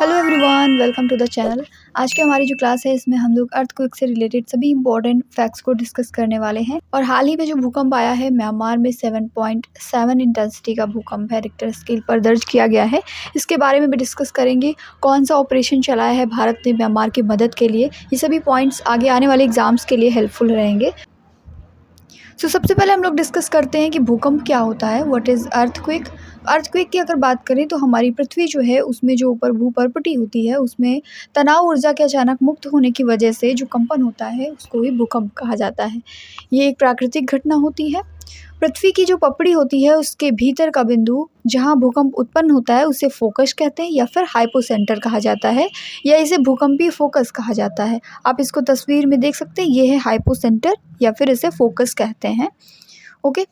Hello everyone, welcome to the channel. आज की हमारी जो क्लास है इसमें हम लोग अर्थक्वेक से रिलेटेड सभी इंपॉर्टेंट फैक्ट्स को डिस्कस करने वाले हैं। और हाल ही में जो भूकंप आया है म्यांमार में 7.7 इंटेंसिटी का भूकंप है, रिक्टर स्केल पर दर्ज किया गया है। इसके बारे में भी डिस्कस करेंगे। कौन सा ऑपरेशन चलाया है भारत ने म्यांमार की मदद के लिए, ये सभी पॉइंट्स आगे आने वाले एग्जाम्स के लिए हेल्पफुल रहेंगे। सबसे पहले हम लोग डिस्कस करते हैं कि भूकंप क्या होता है। What is earthquake. अर्थक्वेक की अगर बात करें तो हमारी पृथ्वी जो है उसमें जो ऊपर भूपर्पटी होती है उसमें तनाव ऊर्जा के अचानक मुक्त होने की वजह से जो कंपन होता है उसको ही भूकंप कहा जाता है। ये एक प्राकृतिक घटना होती है। पृथ्वी की जो पपड़ी होती है उसके भीतर का बिंदु जहाँ भूकंप उत्पन्न होता है उसे फोकस कहते हैं या फिर हाइपोसेंटर कहा जाता है, या इसे भूकंपीय फोकस कहा जाता है। आप इसको तस्वीर में देख सकते हैं, ये है हाइपोसेंटर या फिर इसे फोकस कहते हैं। ओके,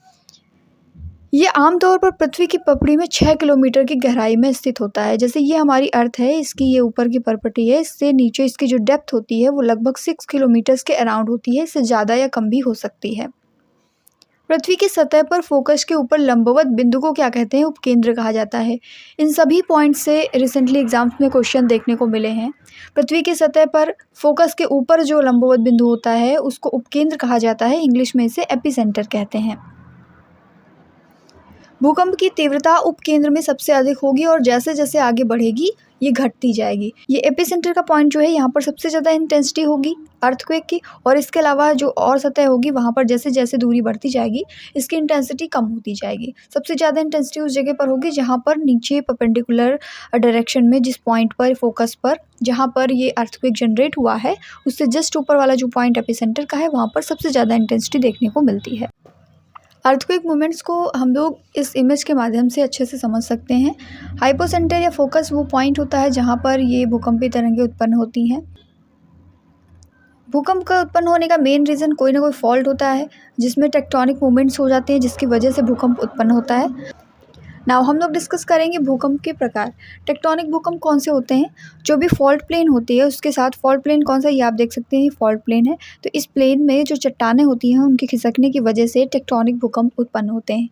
ये आमतौर पर पृथ्वी की पपड़ी में 6 किलोमीटर की गहराई में स्थित होता है। जैसे ये हमारी अर्थ है, इसकी ये ऊपर की परपटी है, इससे नीचे इसकी जो डेप्थ होती है वो लगभग 6 किलोमीटर्स के अराउंड होती है। इससे ज़्यादा या कम भी हो सकती है। पृथ्वी की सतह पर फोकस के ऊपर लंबवत बिंदु को क्या कहते हैं? उपकेंद्र कहा जाता है। इन सभी पॉइंट से रिसेंटली एग्जाम्स में क्वेश्चन देखने को मिले हैं। पृथ्वी की सतह पर फोकस के ऊपर जो लंबवत बिंदु होता है उसको उपकेंद्र कहा जाता है। इंग्लिश में इसे एपिसेंटर कहते हैं। भूकंप की तीव्रता उपकेंद्र में सबसे अधिक होगी और जैसे जैसे आगे बढ़ेगी ये घटती जाएगी। ये एपिसेंटर का पॉइंट जो है यहाँ पर सबसे ज़्यादा इंटेंसिटी होगी अर्थक्वेक की, और इसके अलावा जो और सतह होगी वहाँ पर जैसे जैसे दूरी बढ़ती जाएगी इसकी इंटेंसिटी कम होती जाएगी। सबसे ज़्यादा इंटेंसिटी उस जगह पर होगी जहाँ पर नीचे परपेंडिकुलर डायरेक्शन में, जिस पॉइंट पर फोकस पर जहाँ पर ये अर्थक्वेक जनरेट हुआ है उससे जस्ट ऊपर वाला जो पॉइंट एपिसेंटर का है वहाँ पर सबसे ज़्यादा इंटेंसिटी देखने को मिलती है। अर्थक्वेक मूवमेंट्स को हम लोग इस इमेज के माध्यम से अच्छे से समझ सकते हैं। हाइपोसेंटर या फोकस वो पॉइंट होता है जहाँ पर ये भूकंपीय तरंगें उत्पन्न होती हैं। भूकंप का उत्पन्न होने का मेन रीज़न कोई ना कोई फॉल्ट होता है जिसमें टेक्टोनिक मूवमेंट्स हो जाते हैं, जिसकी वजह से भूकंप उत्पन्न होता है। नाउ हम लोग डिस्कस करेंगे भूकंप के प्रकार। टेक्टोनिक भूकंप कौन से होते हैं? जो भी फॉल्ट प्लेन होती है उसके साथ, फॉल्ट प्लेन कौन सा, ये आप देख सकते हैं, ये फॉल्ट प्लेन है। तो इस प्लेन में जो चट्टानें होती हैं उनके खिसकने की वजह से टेक्टोनिक भूकंप उत्पन्न होते हैं।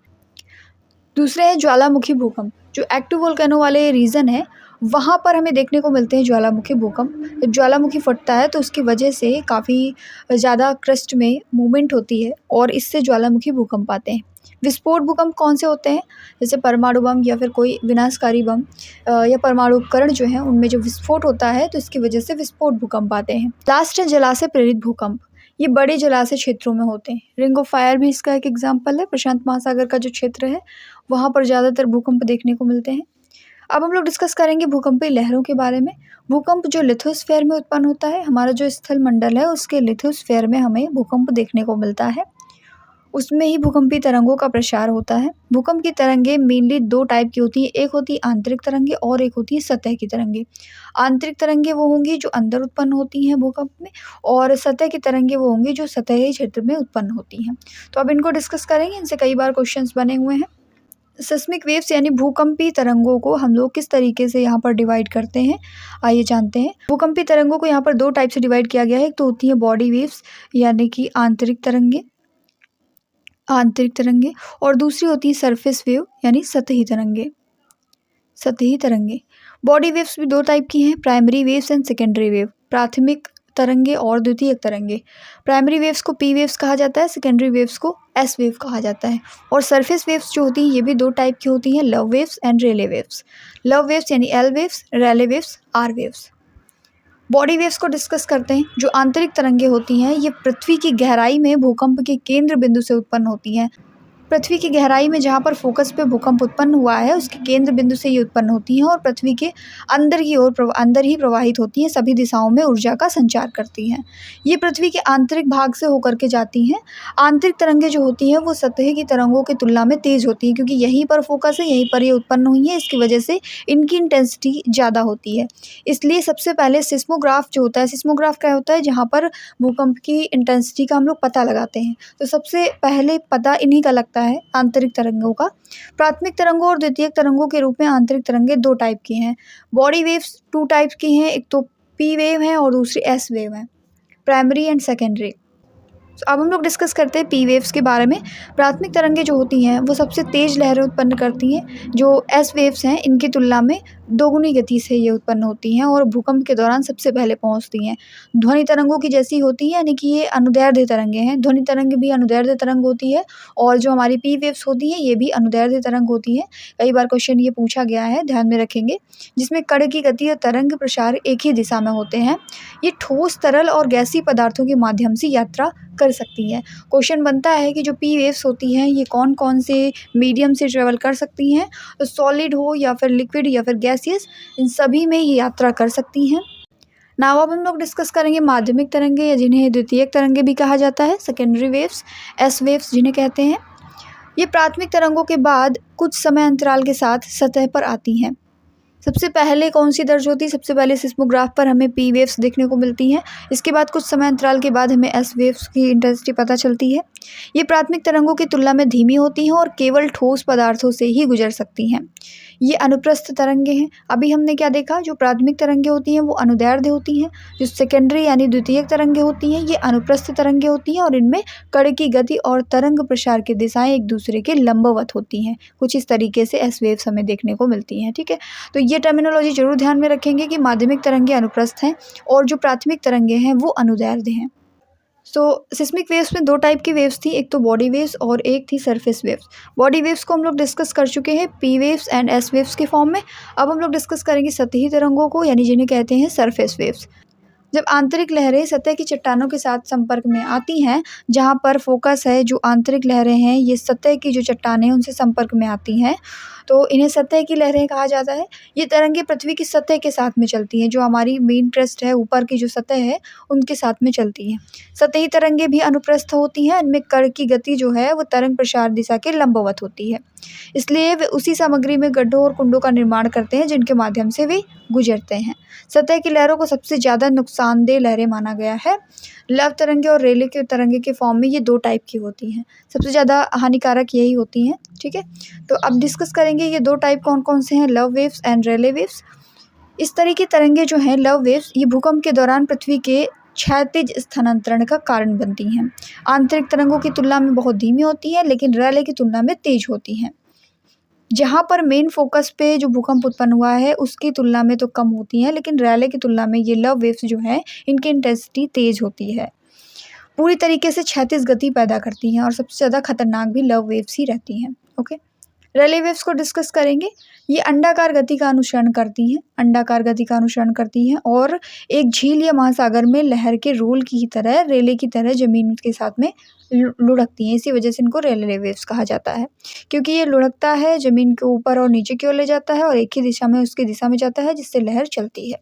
दूसरे है ज्वालामुखी भूकंप। जो एक्टिव वोल्केनो वाले रीजन है वहाँ पर हमें देखने को मिलते हैं ज्वालामुखी भूकंप। जब ज्वालामुखी फटता है तो उसकी वजह से काफ़ी ज़्यादा क्रस्ट में मूवमेंट होती है और इससे ज्वालामुखी भूकंप आते हैं। विस्फोट भूकंप कौन से होते हैं? जैसे परमाणु बम या फिर कोई विनाशकारी बम या परमाणु उपकरण जो है उनमें जो विस्फोट होता है तो इसकी वजह से विस्फोट भूकंप आते हैं। लास्ट है जलाशय प्रेरित भूकंप। ये बड़े जलाशय क्षेत्रों में होते हैं। रिंग ऑफ फायर भी इसका एक एग्जाम्पल है। प्रशांत महासागर का जो क्षेत्र है वहाँ पर ज़्यादातर भूकंप देखने को मिलते हैं। अब हम लोग डिस्कस करेंगे भूकंपीय लहरों के बारे में। भूकंप जो लिथोस्फीयर में उत्पन्न होता है, हमारा जो स्थल मंडल है उसके लिथोस्फीयर में हमें भूकंप देखने को मिलता है। उसमें ही भूकंपीय तरंगों का प्रसार होता है। भूकंप की तरंगें मेनली 2 टाइप की होती है। एक होती है आंतरिक तरंगे और एक होती है सतह की तरंगे। आंतरिक तरंगे वो होंगी जो अंदर उत्पन्न होती हैं भूकंप में, और सतह की तरंगे वो होंगी जो सतही क्षेत्र में उत्पन्न होती हैं। तो अब इनको डिस्कस करेंगे। इनसे कई बार क्वेश्चंस बने हुए हैं। सिस्मिक वेव्स यानी भूकंपीय तरंगों को हम लोग किस तरीके से यहाँ पर डिवाइड करते हैं, आइए जानते हैं। भूकंपीय तरंगों को यहाँ पर 2 टाइप से डिवाइड किया गया है। एक तो होती है बॉडी वेव्स यानी कि आंतरिक तरंगे, और दूसरी होती है सरफेस वेव यानी सतही तरंगे। बॉडी वेव्स भी 2 टाइप की हैं, primary waves and secondary wave. प्राथमिक तरंगे और द्वितीयक तरंगे। प्राइमरी वेव्स को पी वेव्स कहा जाता है, सेकेंडरी वेव्स को एस वेव कहा जाता है। और सरफेस वेव्स जो होती हैं ये भी 2 टाइप की होती हैं, love waves and Rayleigh waves. Love waves यानी L waves, Rayleigh waves are waves. Body waves को डिस्कस करते हैं। जो आंतरिक तरंगे होती हैं ये पृथ्वी की गहराई में भूकंप के केंद्र बिंदु से उत्पन्न होती हैं। पृथ्वी की गहराई में जहाँ पर फोकस पे भूकंप उत्पन्न हुआ है उसके केंद्र बिंदु से ये उत्पन्न होती हैं और पृथ्वी के अंदर ही प्रवाहित होती हैं, सभी दिशाओं में ऊर्जा का संचार करती हैं। ये पृथ्वी के आंतरिक भाग से होकर के जाती हैं। आंतरिक तरंगें जो होती हैं वो सतह की तरंगों की तुलना में तेज़ होती हैं, क्योंकि यहीं पर फोकस है, यहीं पर ये उत्पन्न हुई है, इसकी वजह से इनकी इंटेंसिटी ज़्यादा होती है। इसलिए सबसे पहले सिस्मोग्राफ जो होता है, सिस्मोग्राफ क्या होता है? जहाँ पर भूकंप की इंटेंसिटी का हम लोग पता लगाते हैं। तो सबसे पहले पता इन्हीं का लगता है, आंतरिक तरंगों का। प्राथमिक तरंगों और द्वितीयक तरंगों के रूप में आंतरिक तरंगें 2 टाइप की हैं। बॉडी वेव्स 2 टाइप की हैं, एक तो पी वेव है और दूसरी एस वेव है, प्राइमरी एंड सेकेंडरी। अब हम लोग डिस्कस करते हैं पी वेव्स के बारे में। प्राथमिक तरंगें जो होती हैं वो सबसे तेज़ लहरें उत्पन्न करती हैं। जो एस वेव्स हैं इनकी तुलना में दोगुनी गति से ये उत्पन्न होती हैं और भूकंप के दौरान सबसे पहले पहुंचती हैं। ध्वनि तरंगों की जैसी होती हैं, यानी कि ये अनुदैर्ध्य तरंगें हैं। ध्वनि तरंग भी अनुदैर्ध्य तरंग होती है और जो हमारी पी वेव्स होती हैं ये भी अनुदैर्ध्य तरंग होती है। कई बार क्वेश्चन ये पूछा गया है, ध्यान में रखेंगे, जिसमें कण की गति और तरंग प्रसार एक ही दिशा में होते हैं। ये ठोस, तरल और गैसीय पदार्थों के माध्यम से यात्रा कर सकती हैं। क्वेश्चन बनता है कि जो पी वेव्स होती हैं ये कौन कौन से मीडियम से ट्रेवल कर सकती हैं, तो सॉलिड हो या फिर लिक्विड या फिर गैसियस, इन सभी में ये यात्रा कर सकती हैं। नाउ अब हम लोग डिस्कस करेंगे माध्यमिक तरंगे या जिन्हें द्वितीयक तरंगे भी कहा जाता है, सेकेंडरी वेव्स, एस वेव्स जिन्हें कहते हैं। ये प्राथमिक तरंगों के बाद कुछ समय अंतराल के साथ सतह पर आती हैं। सबसे पहले कौन सी दर्ज होती है? सबसे पहले सिस्मोग्राफ पर हमें पी वेव्स देखने को मिलती हैं। इसके बाद कुछ समय अंतराल के बाद हमें एस वेव्स की इंटेंसिटी पता चलती है। ये प्राथमिक तरंगों की तुलना में धीमी होती हैं और केवल ठोस पदार्थों से ही गुजर सकती हैं। ये अनुप्रस्थ तरंगे हैं। अभी हमने क्या देखा, जो प्राथमिक तरंगे होती हैं वो अनुदैर्ध्य होती हैं। जो सेकेंडरी यानी द्वितीयक तरंगे होती हैं ये अनुप्रस्थ तरंगे होती हैं और इनमें कण की गति और तरंग प्रसार की दिशाएं एक दूसरे के लंबवत होती हैं। कुछ इस तरीके से एस वेव्स हमें देखने को मिलती हैं। ठीक है, तो ये टर्मिनोलॉजी जरूर ध्यान में रखेंगे कि माध्यमिक तरंगे अनुप्रस्थ हैं और जो प्राथमिक तरंगे हैं वो अनुदैर्ध्य हैं। सो सिस्मिक वेव्स में दो टाइप की वेव्स थी, एक तो बॉडी वेव्स और एक थी सरफेस वेव्स। बॉडी वेव्स को हम लोग डिस्कस कर चुके हैं P waves and S waves के फॉर्म में। अब हम लोग डिस्कस करेंगे सतही तरंगों को, यानी जिन्हें कहते हैं सरफेस वेव्स। जब आंतरिक लहरें सतह की चट्टानों के साथ संपर्क में आती हैं, जहाँ पर फोकस है, जो आंतरिक लहरें हैं ये सतह की जो चट्टानें उनसे संपर्क में आती हैं, तो इन्हें सतह की लहरें कहा जाता है। ये तरंगे पृथ्वी की सतह के साथ में चलती हैं, जो हमारी मेन क्रस्ट है, ऊपर की जो सतह है उनके साथ में चलती हैं। सतही तरंगे भी अनुप्रस्थ होती हैं। इनमें कण की गति जो है वो तरंग प्रसार दिशा के लंबवत होती है, इसलिए वे उसी सामग्री में गड्ढों और कुंडों का निर्माण करते हैं जिनके माध्यम से वे गुजरते हैं। सतह की लहरों को सबसे ज़्यादा नुकसानदेह लहरें माना गया है। लव तरंगे और रेले के तरंगे के फॉर्म में ये दो टाइप की होती हैं। सबसे ज़्यादा हानिकारक यही होती हैं। ठीक है, तो अब डिस्कस करेंगे ये दो टाइप कौन कौन से हैं, love waves and Rayleigh waves. इस तरह की तरंगे जो हैं लव वेव्स, ये भूकंप के दौरान पृथ्वी के क्षैतिज स्थानांतरण का कारण बनती हैं। आंतरिक तरंगों की तुलना में बहुत धीमी होती हैं, लेकिन रेले की तुलना में तेज होती हैं। जहाँ पर मेन फोकस पे जो भूकंप उत्पन्न हुआ है उसकी तुलना में तो कम होती हैं, लेकिन रेले की तुलना में ये लव वेव्स जो हैं इनकी इंटेंसिटी तेज होती है, पूरी तरीके से क्षैतिज गति पैदा करती हैं और सबसे ज़्यादा खतरनाक भी लव वेव्स ही रहती हैं। ओके, रेले वेव्स को डिस्कस करेंगे। ये अंडाकार गति का अनुसरण करती हैं, अंडाकार गति का अनुसरण करती हैं और एक झील या महासागर में लहर के रोल की तरह, रेले की तरह ज़मीन के साथ में लुढ़कती हैं। इसी वजह से इनको रेले वेव्स कहा जाता है, क्योंकि ये लुढ़कता है, ज़मीन के ऊपर और नीचे की ओर ले जाता है और एक ही दिशा में उसकी दिशा में जाता है, जिससे लहर चलती है।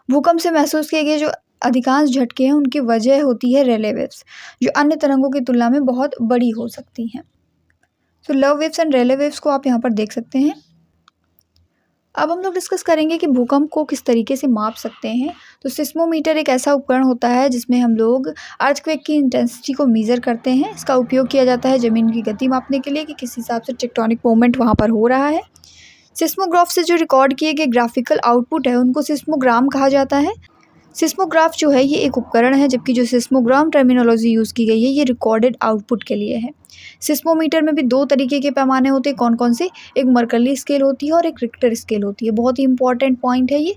भूकंप से महसूस किए गए जो अधिकांश झटके हैं उनकी वजह होती है रेले वेव्स, जो अन्य तरंगों की तुलना में बहुत बड़ी हो सकती हैं। तो love waves and Rayleigh waves को आप यहाँ पर देख सकते हैं। अब हम लोग डिस्कस करेंगे कि भूकंप को किस तरीके से माप सकते हैं। तो सिस्मोमीटर एक ऐसा उपकरण होता है जिसमें हम लोग अर्थक्वेक की इंटेंसिटी को मेज़र करते हैं। इसका उपयोग किया जाता है ज़मीन की गति मापने के लिए कि किस हिसाब से टेक्टोनिक मूवमेंट वहाँ पर हो रहा है। सिस्मोग्राफ से जो रिकॉर्ड किए गए ग्राफिकल आउटपुट है उनको सिस्मोग्राम कहा जाता है। सिस्मोग्राफ जो है ये एक उपकरण है, जबकि जो सिस्मोग्राम टर्मिनोलॉजी यूज़ की गई है ये रिकॉर्डेड आउटपुट के लिए है। सिस्मोमीटर में भी दो तरीके के पैमाने होते हैं, कौन कौन से, एक मर्कली स्केल होती है और एक रिक्टर स्केल होती है। बहुत ही इंपॉर्टेंट पॉइंट है ये।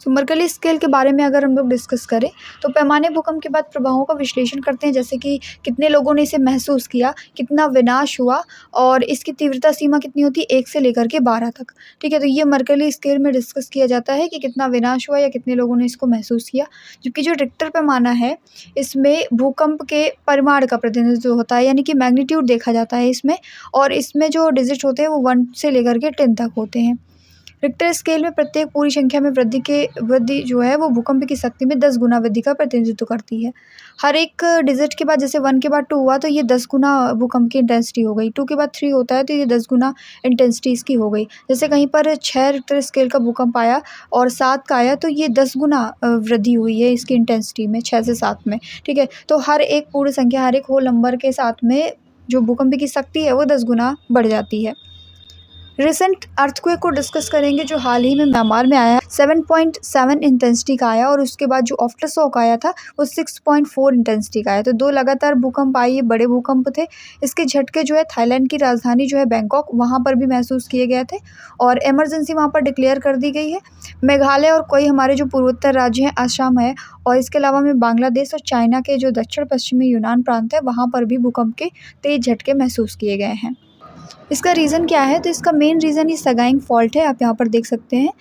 तो मर्कली स्केल के बारे में अगर हम लोग डिस्कस करें तो पैमाने भूकंप के बाद प्रभावों का विश्लेषण करते हैं, जैसे कि कितने लोगों ने इसे महसूस किया, कितना विनाश हुआ और इसकी तीव्रता सीमा कितनी होती है 1 से लेकर के 12 तक। ठीक है, तो ये मर्कली स्केल में डिस्कस किया जाता है कि कितना विनाश हुआ या कितने लोगों ने इसको महसूस किया। जबकि जो रिक्टर पैमाना है इसमें भूकंप के परिमाण का प्रतिनिधित्व होता है, यानी कि मैग्नीट्यूड देखा जाता है इसमें, और इसमें जो डिजिट होते हैं वो 1 से लेकर के 10 तक होते हैं। रिक्टर स्केल में प्रत्येक पूरी संख्या में वृद्धि जो है वो भूकंप की शक्ति में 10 गुना वृद्धि का प्रतिनिधित्व करती है। हर एक डिजिट के बाद, जैसे 1 के बाद 2 हुआ तो ये 10 गुना भूकंप की इंटेंसिटी हो गई, 2 के बाद 3 होता है तो ये 10 गुना इंटेंसिटी इसकी हो गई। जैसे कहीं पर 6 रिक्टर स्केल का भूकंप आया और 7 का आया तो ये 10 गुना वृद्धि हुई है इसकी इंटेंसिटी में, 6 से 7 में। ठीक है, तो हर एक पूर्ण संख्या, हर एक होल नंबर के साथ में जो भूकंप की शक्ति है वो 10 गुना बढ़ जाती है। रिसेंट अर्थक्वेक को डिस्कस करेंगे जो हाल ही में म्यांमार में आया, 7.7 इंटेंसिटी का आया, और उसके बाद जो आफ्टर शॉक आया था वो 6.4 इंटेंसिटी का आया। तो 2 लगातार भूकंप आए, ये बड़े भूकंप थे। इसके झटके जो है थाईलैंड की राजधानी जो है बैंकॉक, वहाँ पर भी महसूस किए गए थे और इमरजेंसी वहाँ पर डिक्लेयर कर दी गई है। मेघालय और कई हमारे जो पूर्वोत्तर राज्य हैं, असम है, और इसके अलावा में बांग्लादेश और चाइना के जो दक्षिण पश्चिमी यूनान प्रांत है, वहाँ पर भी भूकंप के तेज झटके महसूस किए गए हैं। इसका रीज़न क्या है? तो इसका मेन रीज़न ये सगाइंग फॉल्ट है, आप यहाँ पर देख सकते हैं।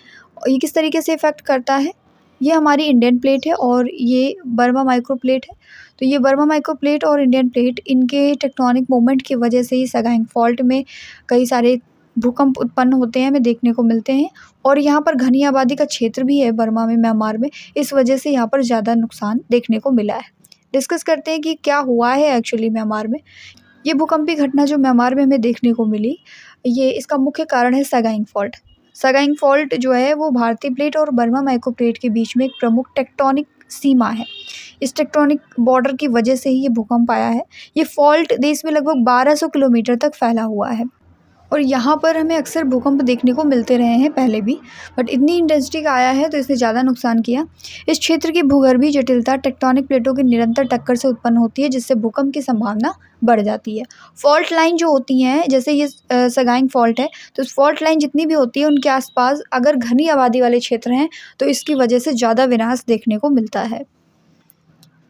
ये किस तरीके से इफ़ेक्ट करता है, ये हमारी इंडियन प्लेट है और ये बर्मा माइक्रो प्लेट है। तो ये बर्मा माइक्रो प्लेट और इंडियन प्लेट, इनके टेक्टोनिक मूवमेंट की वजह से ही सगाइंग फॉल्ट में कई सारे भूकंप उत्पन्न होते हैं, हमें देखने को मिलते हैं। और यहाँ पर घनी आबादी का क्षेत्र भी है बर्मा में, म्यांमार में, इस वजह से यहाँ पर ज़्यादा नुकसान देखने को मिला है। डिस्कस करते हैं कि क्या हुआ है एक्चुअली म्यांमार में। ये भूकंपीय घटना जो म्यांमार में हमें देखने को मिली, ये इसका मुख्य कारण है सगाइंग फॉल्ट। सगाइंग फॉल्ट जो है वो भारतीय प्लेट और बर्मा माइक्रो प्लेट के बीच में एक प्रमुख टेक्टोनिक सीमा है। इस टेक्टोनिक बॉर्डर की वजह से ही ये भूकंप आया है। ये फॉल्ट देश में लगभग 1200 किलोमीटर तक फैला हुआ है और यहाँ पर हमें अक्सर भूकंप देखने को मिलते रहे हैं पहले भी, बट इतनी इंटेंसिटी का आया है तो इसने ज़्यादा नुकसान किया। इस क्षेत्र की भूगर्भीय जटिलता टेक्टोनिक प्लेटों की निरंतर टक्कर से उत्पन्न होती है, जिससे भूकंप की संभावना बढ़ जाती है। फॉल्ट लाइन जो होती हैं, जैसे ये सगाइंग फॉल्ट है, तो इस फॉल्ट लाइन जितनी भी होती है उनके आसपास अगर घनी आबादी वाले क्षेत्र हैं तो इसकी वजह से ज़्यादा विनाश देखने को मिलता है।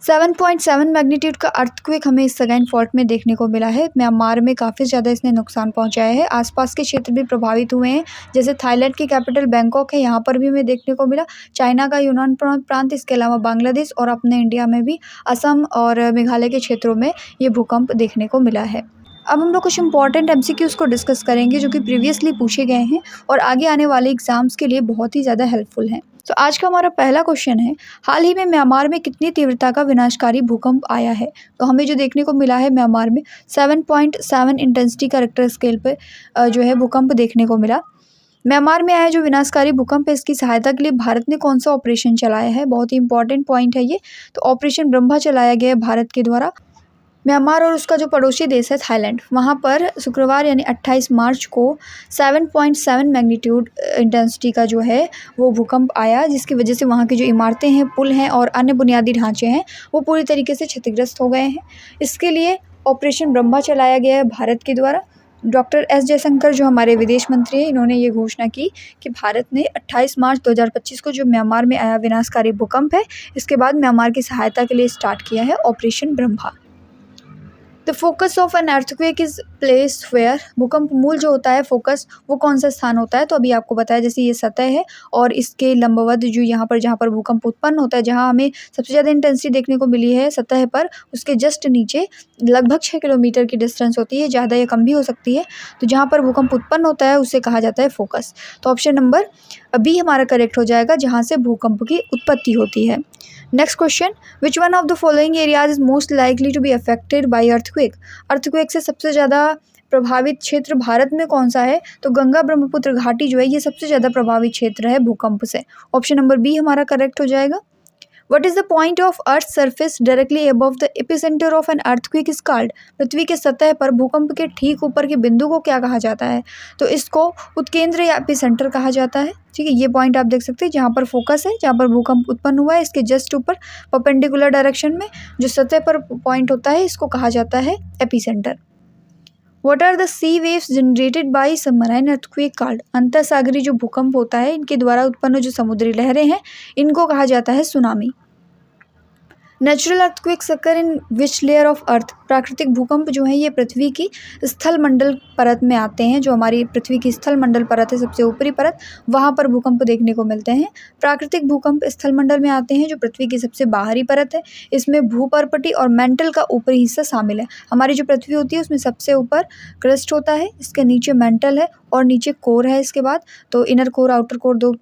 7.7 मैग्नीट्यूड का अर्थक्वेक हमें इस सगाइंग फॉल्ट में देखने को मिला है। म्यांमार में काफ़ी ज़्यादा इसने नुकसान पहुंचाया है। आसपास के क्षेत्र भी प्रभावित हुए हैं, जैसे थाईलैंड की कैपिटल बैंकॉक है, यहाँ पर भी हमें देखने को मिला। चाइना का यूनान प्रांत, इसके अलावा बांग्लादेश और अपने इंडिया में भी असम और मेघालय के क्षेत्रों में ये भूकंप देखने को मिला है। अब हम लोग कुछ इंपॉर्टेंट MCQs को डिस्कस करेंगे जो कि प्रीवियसली पूछे गए हैं और आगे आने वाले एग्जाम्स के लिए बहुत ही ज़्यादा हेल्पफुल हैं। तो आज का हमारा पहला क्वेश्चन है, हाल ही में म्यांमार में कितनी तीव्रता का विनाशकारी भूकंप आया है? तो हमें जो देखने को मिला है म्यांमार में 7.7 इंटेंसिटी का रिक्टर स्केल पे जो है भूकंप देखने को मिला। म्यांमार में आया जो विनाशकारी भूकंप है, इसकी सहायता के लिए भारत ने कौन सा ऑपरेशन चलाया है? बहुत ही इंपॉर्टेंट पॉइंट है ये। तो ऑपरेशन ब्रह्मा चलाया गया है भारत के द्वारा। म्यांमार और उसका जो पड़ोसी देश है थाईलैंड, वहाँ पर शुक्रवार यानी 28 मार्च को 7.7 मैग्नीट्यूड इंटेंसिटी का जो है वो भूकंप आया, जिसकी वजह से वहाँ की जो इमारतें हैं, पुल हैं और अन्य बुनियादी ढांचे हैं वो पूरी तरीके से क्षतिग्रस्त हो गए हैं। इसके लिए ऑपरेशन ब्रह्मा चलाया गया है भारत के द्वारा। डॉक्टर एस जयशंकर जो हमारे विदेश मंत्री हैं, इन्होंने ये घोषणा की कि भारत ने 28 मार्च 2025 को जो म्यांमार में आया विनाशकारी भूकंप है, इसके बाद म्यांमार की सहायता के लिए स्टार्ट किया है operation Brahma. The focus of an earthquake is place where, भूकंप मूल जो होता है फोकस, वो कौन सा स्थान होता है? तो अभी आपको बताया, जैसे ये सतह है और इसके लंबवत जो यहाँ पर जहाँ पर भूकंप उत्पन्न होता है, जहाँ हमें सबसे ज़्यादा इंटेंसिटी देखने को मिली है सतह पर, उसके जस्ट नीचे लगभग 6 किलोमीटर की डिस्टेंस होती है, ज़्यादा या कम भी हो सकती है। तो जहाँ पर भूकंप उत्पन्न होता है उसे कहा जाता है फोकस। तो ऑप्शन नंबर बी हमारा करेक्ट हो जाएगा, जहाँ से भूकंप की उत्पत्ति होती है। Next question, which one of the following areas is most likely to be affected by earthquake? Earthquake से सबसे ज़्यादा प्रभावित क्षेत्र भारत में कौन सा है? तो गंगा ब्रह्मपुत्र घाटी जो है ये सबसे ज़्यादा प्रभावित क्षेत्र है भूकंप से। ऑप्शन नंबर बी हमारा करेक्ट हो जाएगा। What is the point of earth surface directly above the epicentre of an earthquake is called? पृथ्वी के सतह पर भूकंप के ठीक ऊपर के बिंदु को क्या कहा जाता है? तो इसको उत्केंद्र या एपिसेंटर कहा जाता है। ठीक है, ये पॉइंट आप देख सकते हैं, जहाँ पर फोकस है, जहाँ पर भूकंप उत्पन्न हुआ है, इसके जस्ट ऊपर परपेंडिकुलर डायरेक्शन में जो सतह पर पॉइंट होता है, इसको कहा जाता है epicentre. What are the sea waves generated by submarine earthquake called? अंतरसागरी जो भूकंप होता है, इनके द्वारा उत्पन्न जो समुद्री लहरें हैं, इनको कहा जाता है tsunami. Natural earthquakes occur in which layer of earth? प्राकृतिक भूकंप जो है ये पृथ्वी की स्थल मंडल परत में आते हैं। जो हमारी पृथ्वी की स्थल मंडल परत है, सबसे ऊपरी परत, वहाँ पर भूकंप देखने को मिलते हैं। प्राकृतिक भूकंप स्थल मंडल में आते हैं, जो पृथ्वी की सबसे बाहरी परत है। इसमें भूपर्पटी और मेंटल का ऊपरी हिस्सा शामिल है। हमारी जो पृथ्वी होती है उसमें सबसे ऊपर क्रस्ट होता है, इसके नीचे मेंटल है और नीचे कोर है। इसके बाद तो इनर कोर आउटर कोर दो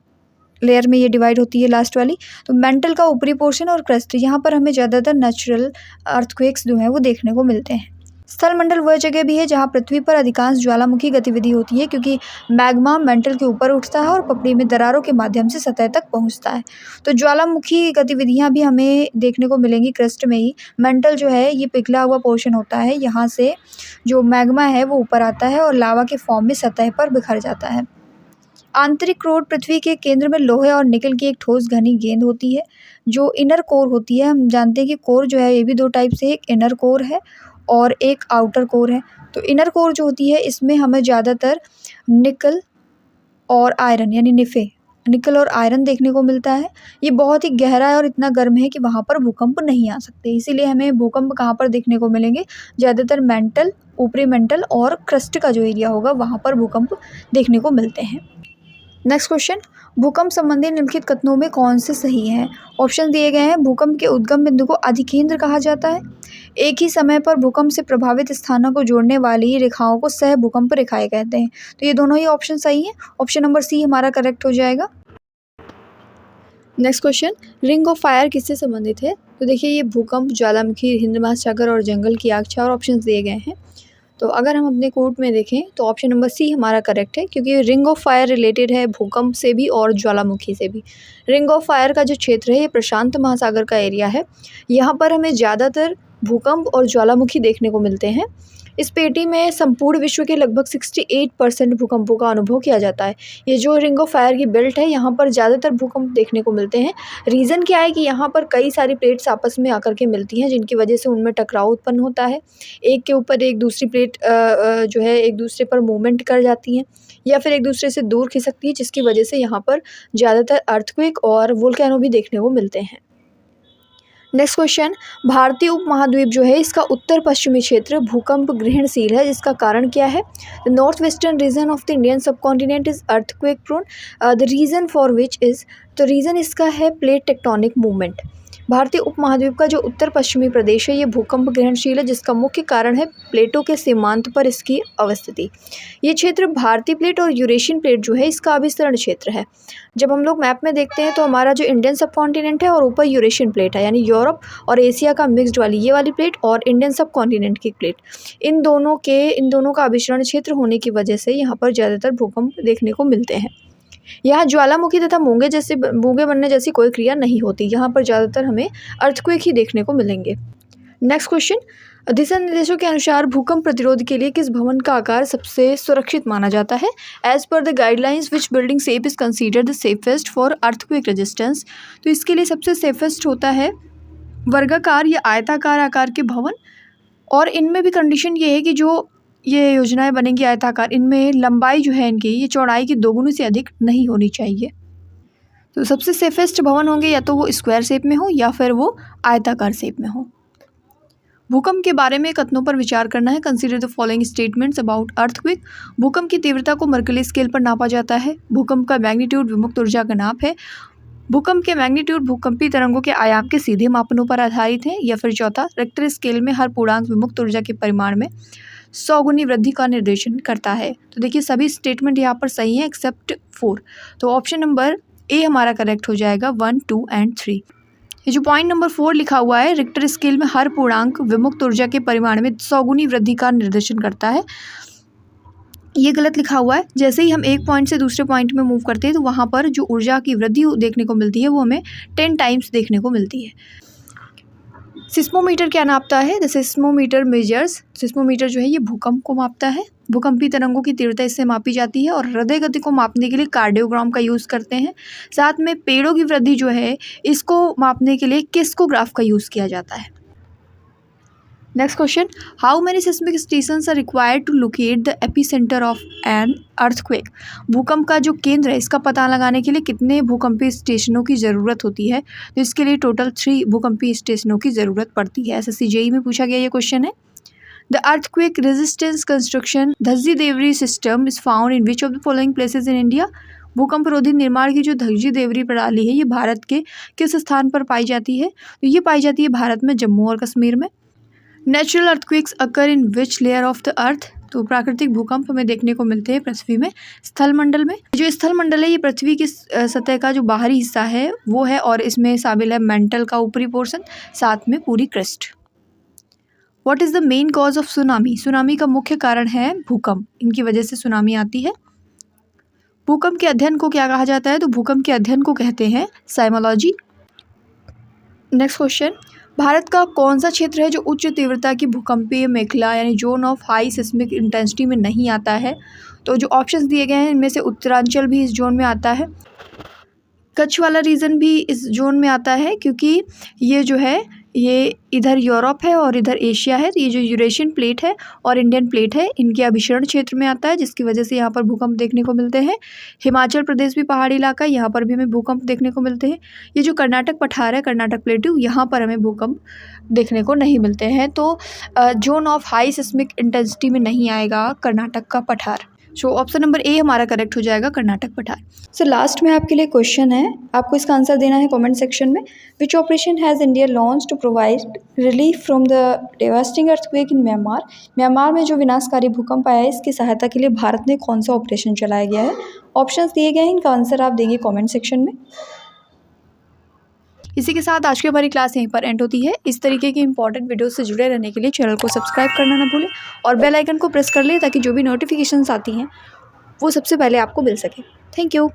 लेयर में ये डिवाइड होती है लास्ट वाली। तो मेंटल का ऊपरी पोर्शन और क्रस्ट, यहाँ पर हमें ज़्यादातर नेचुरल अर्थक्वेक्स जो हैं वो देखने को मिलते हैं। स्थलमंडल वह जगह भी है जहाँ पृथ्वी पर अधिकांश ज्वालामुखी गतिविधि होती है, क्योंकि मैग्मा मेंटल के ऊपर उठता है और पपड़ी में दरारों के माध्यम से सतह तक पहुँचता है। तो ज्वालामुखी गतिविधियाँ भी हमें देखने को मिलेंगी क्रस्ट में ही। मेंटल जो है ये पिघला हुआ पोर्शन होता है, यहाँ से जो मैग्मा है वो ऊपर आता है और लावा के फॉर्म में सतह पर बिखर जाता है। आंतरिक कोर पृथ्वी के केंद्र में लोहे और निकल की एक ठोस घनी गेंद होती है जो इनर कोर होती है। हम जानते हैं कि कोर जो है ये भी दो टाइप से, एक इनर कोर है और एक आउटर कोर है। तो इनर कोर जो होती है इसमें हमें ज़्यादातर निकल और आयरन यानी निकल और आयरन देखने को मिलता है। ये बहुत ही गहरा है और इतना गर्म है कि वहाँ पर भूकंप नहीं आ सकते, इसीलिए हमें भूकंप कहाँ पर देखने को मिलेंगे, ज़्यादातर मेंटल, ऊपरी मेंटल और क्रस्ट का जो एरिया होगा वहाँ पर भूकंप देखने को मिलते हैं। नेक्स्ट क्वेश्चन, भूकंप संबंधी निम्नलिखित कथनों में कौन से सही हैं? ऑप्शन दिए गए हैं। भूकंप के उद्गम बिंदु को अधिकेंद्र कहा जाता है। एक ही समय पर भूकंप से प्रभावित स्थानों को जोड़ने वाली रेखाओं को सह भूकंप रेखाएं कहते हैं। तो ये दोनों ही ऑप्शन सही हैं। ऑप्शन नंबर सी हमारा करेक्ट हो जाएगा। Next question, ring of fire किससे संबंधित है? तो देखिए ये भूकंप, ज्वालामुखी, हिंद महासागर और जंगल की आग, चार ऑप्शन दिए गए हैं। तो अगर हम अपने कोड में देखें तो ऑप्शन नंबर सी हमारा करेक्ट है, क्योंकि रिंग ऑफ फायर रिलेटेड है भूकंप से भी और ज्वालामुखी से भी। रिंग ऑफ फायर का जो क्षेत्र है ये प्रशांत महासागर का एरिया है। यहाँ पर हमें ज़्यादातर भूकंप और ज्वालामुखी देखने को मिलते हैं। इस पेटी में संपूर्ण विश्व के लगभग 68% भूकंपों का अनुभव किया जाता है। ये जो रिंग ऑफ फायर की बेल्ट है यहाँ पर ज़्यादातर भूकंप देखने को मिलते हैं। रीज़न क्या है कि यहाँ पर कई सारी प्लेट्स आपस में आकर के मिलती हैं, जिनकी वजह से उनमें टकराव उत्पन्न होता है। एक के ऊपर एक दूसरी प्लेट जो है एक दूसरे पर मूवमेंट कर जाती हैं या फिर एक दूसरे से दूर खिसकती है, जिसकी वजह से यहाँ पर ज़्यादातर अर्थक्वेक और वोल्केनो भी देखने को मिलते हैं। नेक्स्ट क्वेश्चन, भारतीय उपमहाद्वीप जो है इसका उत्तर पश्चिमी क्षेत्र भूकंप ग्रहणशील है, जिसका कारण क्या है? The north western region of the Indian subcontinent is earthquake prone, the reason for which is, तो रीजन इसका है प्लेट टेक्टोनिक मूवमेंट। भारतीय उपमहाद्वीप का जो उत्तर पश्चिमी प्रदेश है ये भूकंप ग्रहणशील है, जिसका मुख्य कारण है प्लेटों के सीमांत पर इसकी अवस्थिति। ये क्षेत्र भारतीय प्लेट और यूरेशियन प्लेट जो है इसका अभिसरण क्षेत्र है। जब हम लोग मैप में देखते हैं तो हमारा जो इंडियन सब कॉन्टिनेंट है और ऊपर यूरेशियन प्लेट है, यानी यूरोप और एशिया का मिक्सड वाली ये वाली प्लेट और इंडियन सब कॉन्टिनेंट की प्लेट, इन दोनों का अभिसरण क्षेत्र होने की वजह से यहाँ पर ज़्यादातर भूकंप देखने को मिलते हैं। यहाँ ज्वालामुखी तथा मूंगे बनने जैसी कोई क्रिया नहीं होती। यहाँ पर ज़्यादातर हमें अर्थक्वेक ही देखने को मिलेंगे। नेक्स्ट क्वेश्चन, दिशा निर्देशों के अनुसार भूकंप प्रतिरोध के लिए किस भवन का आकार सबसे सुरक्षित माना जाता है? As per the guidelines which building shape is considered the safest for earthquake resistance, तो इसके लिए सबसे सेफेस्ट होता है वर्गाकार या आयताकार आकार के भवन। और इनमें भी कंडीशन ये है कि जो ये योजनाएं बनेंगी आयताकार, इनमें लंबाई जो है इनकी ये चौड़ाई की दोगुनी से अधिक नहीं होनी चाहिए। तो सबसे सेफेस्ट भवन होंगे या तो वो स्क्वायर शेप में हो या फिर वो आयताकार शेप में हो। भूकंप के बारे में कथनों पर विचार करना है। Consider the following statements about earthquake. भूकंप की तीव्रता को मर्कली स्केल पर नापा जाता है। भूकंप का मैग्नीट्यूड विमुक्त ऊर्जा का नाप है। भूकंप के मैग्नीट्यूड भूकंपी तरंगों के आयाम के सीधे मापनों पर आधारित है। या फिर चौथा, रिक्टर स्केल में हर पूर्णांक विमुक्त ऊर्जा के परिमाण में 100 गुनी वृद्धि का निर्देशन करता है। तो देखिए सभी स्टेटमेंट यहाँ पर सही हैं एक्सेप्ट 4। तो ऑप्शन नंबर ए हमारा करेक्ट हो जाएगा 1, 2 एंड 3। ये जो पॉइंट नंबर 4 लिखा हुआ है, रिक्टर स्केल में हर पूर्णांक विमुक्त ऊर्जा के परिमाण में 100 गुनी वृद्धि का निर्देशन करता है, ये गलत लिखा हुआ है। जैसे ही हम एक पॉइंट से दूसरे पॉइंट में मूव करते हैं तो वहाँ पर जो ऊर्जा की वृद्धि देखने को मिलती है वो हमें 10 टाइम्स देखने को मिलती है। सिस्मोमीटर क्या नापता है? द सिस्मोमीटर मेजर्स, सिस्मोमीटर जो है ये भूकंप को मापता है। भूकंपी तरंगों की तीव्रता इससे मापी जाती है और हृदय गति को मापने के लिए कार्डियोग्राम का यूज़ करते हैं। साथ में पेड़ों की वृद्धि जो है इसको मापने के लिए किस्कोग्राफ का यूज़ किया जाता है। Next question, how many seismic stations are required to locate the epicentre of an earthquake. भूकंप का जो केंद्र है इसका पता लगाने के लिए कितने भूकंपीय स्टेशनों की ज़रूरत होती है? तो इसके लिए टोटल 3 भूकंपीय स्टेशनों की ज़रूरत पड़ती है। एसएससी जेईई में पूछा गया ये क्वेश्चन है। The earthquake resistance construction Dhajji Dewari system is found in which of the following places in India. भूकंप रोधी निर्माण की जो धज्जी देवरी प्रणाली है ये भारत के किस स्थान पर पाई जाती है? तो ये पाई जाती है भारत में जम्मू और कश्मीर में। Natural earthquakes occur in which layer of the earth. तो प्राकृतिक भूकंप हमें देखने को मिलते हैं पृथ्वी में स्थल मंडल में। जो स्थल मंडल है ये पृथ्वी की सतह का जो बाहरी हिस्सा है वो है और इसमें शामिल है मेंटल का ऊपरी पोर्शन, साथ में पूरी crust. What is the main cause of tsunami? Tsunami का मुख्य कारण है भूकंप, इनकी वजह से सुनामी आती है। भूकंप के अध्ययन को क्या कहा जाता है? तो भूकंप के अध्ययन को कहते हैं साइमोलॉजी। नेक्स्ट क्वेश्चन, भारत का कौन सा क्षेत्र है जो उच्च तीव्रता की भूकंपीय मेखला यानी zone of high seismic intensity में नहीं आता है? तो जो ऑप्शंस दिए गए हैं इनमें से उत्तरांचल भी इस जोन में आता है, कच्छ वाला रीजन भी इस जोन में आता है, क्योंकि ये जो है ये इधर यूरोप है और इधर एशिया है। तो ये जो यूरेशियन प्लेट है और इंडियन प्लेट है इनके अभिसरण क्षेत्र में आता है, जिसकी वजह से यहाँ पर भूकंप देखने को मिलते हैं। हिमाचल प्रदेश भी पहाड़ी इलाका है, यहाँ पर भी हमें भूकंप देखने को मिलते हैं। ये जो कर्नाटक पठार है, कर्नाटक प्लेट्यू, यहाँ पर हमें भूकंप देखने को नहीं मिलते हैं। तो zone of high seismic intensity में नहीं आएगा कर्नाटक का पठार। सो ऑप्शन नंबर ए हमारा करेक्ट हो जाएगा, कर्नाटक पठार। सो लास्ट में आपके लिए क्वेश्चन है, आपको इसका आंसर देना है कमेंट सेक्शन में। Which operation has India launch to provide relief from the devastating earthquake in Myanmar? Myanmar में जो विनाशकारी भूकंप आया है इसकी सहायता के लिए भारत ने कौन सा ऑपरेशन चलाया गया है? ऑप्शंस दिए गए हैं, इनका आंसर आप देंगे कॉमेंट सेक्शन में। इसी के साथ आज की हमारी क्लास यहीं पर एंड होती है। इस तरीके की इंपॉर्टेंट वीडियो से जुड़े रहने के लिए चैनल को सब्सक्राइब करना ना भूलें और बेल आइकन को प्रेस कर लें ताकि जो भी नोटिफिकेशंस आती हैं वो सबसे पहले आपको मिल सके। Thank you.